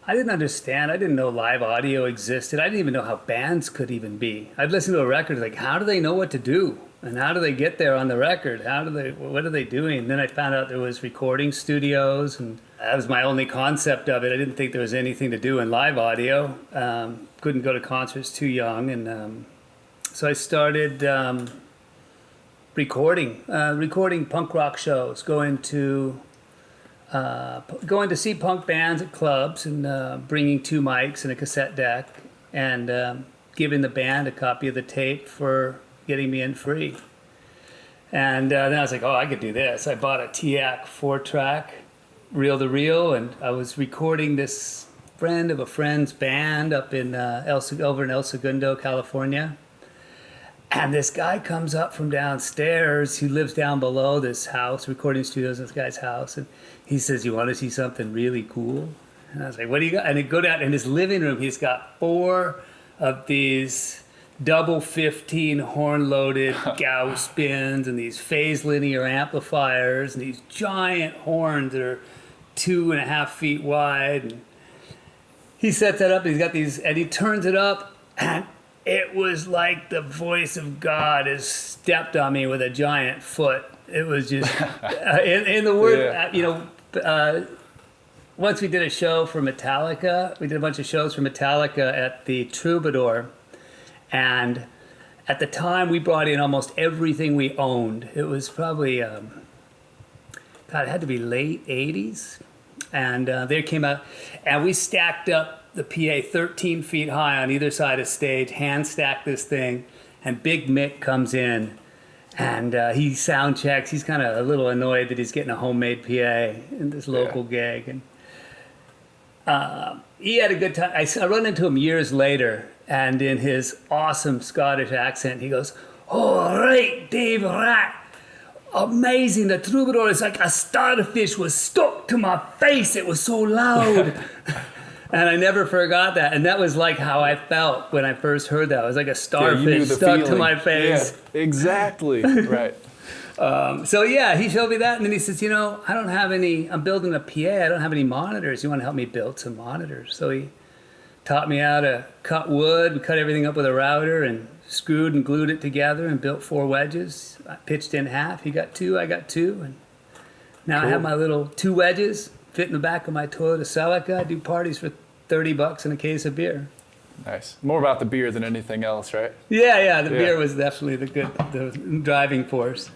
I didn't understand. I didn't know live audio existed. I didn't even know how bands could even be. I'd listen to a record like, how do they know what to do? And how do they get there on the record? What are they doing? And then I found out there was recording studios, and that was my only concept of it. I didn't think there was anything to do in live audio. Couldn't go to concerts, too young. And so I started recording punk rock shows, going to see punk bands at clubs, and bringing 2 mics and a cassette deck, and giving the band a copy of the tape for getting me in free. And then I was like, oh, I could do this. I bought a TAC 4-track, reel-to-reel, and I was recording this friend of a friend's band up in over in El Segundo, California. And this guy comes up from downstairs. He lives down below this house, recording studios in this guy's house. And he says, you want to see something really cool? And I was like, what do you got? And I go down in his living room. He's got 4 of these double 15 horn-loaded Gauss bins and these phase linear amplifiers and these giant horns that are 2.5 feet wide. And he sets that up. And he's got these, and he turns it up, and it was like the voice of God has stepped on me with a giant foot. It was just, in the word, once we did a show for Metallica. We did a bunch of shows for Metallica at the Troubadour. And at the time, we brought in almost everything we owned. It was probably, it had to be late 80s. And they came out, and we stacked up the PA 13 feet high on either side of stage, hand stacked this thing, and Big Mick comes in, and he sound checks. He's kind of a little annoyed that he's getting a homemade PA in this local gig. And he had a good time. I run into him years later, and in his awesome Scottish accent, he goes, "All right, Dave Rat. Amazing. The Troubadour is like a starfish was stuck to my face. It was so loud." And I never forgot that. And that was like how I felt when I first heard that. It was like a starfish stuck to my face. Yeah, exactly. Right. So yeah, he showed me that. And then he says, I'm building a PA. I don't have any monitors. You want to help me build some monitors? So he taught me how to cut wood. We cut everything up with a router and screwed and glued it together and built 4 wedges. I pitched in half. He got 2, I got 2. And now I have my little 2 wedges fit in the back of my Toyota Celica. I do parties for $30 and a case of beer. Nice. More about the beer than anything else, right? Yeah. The beer was definitely the driving force.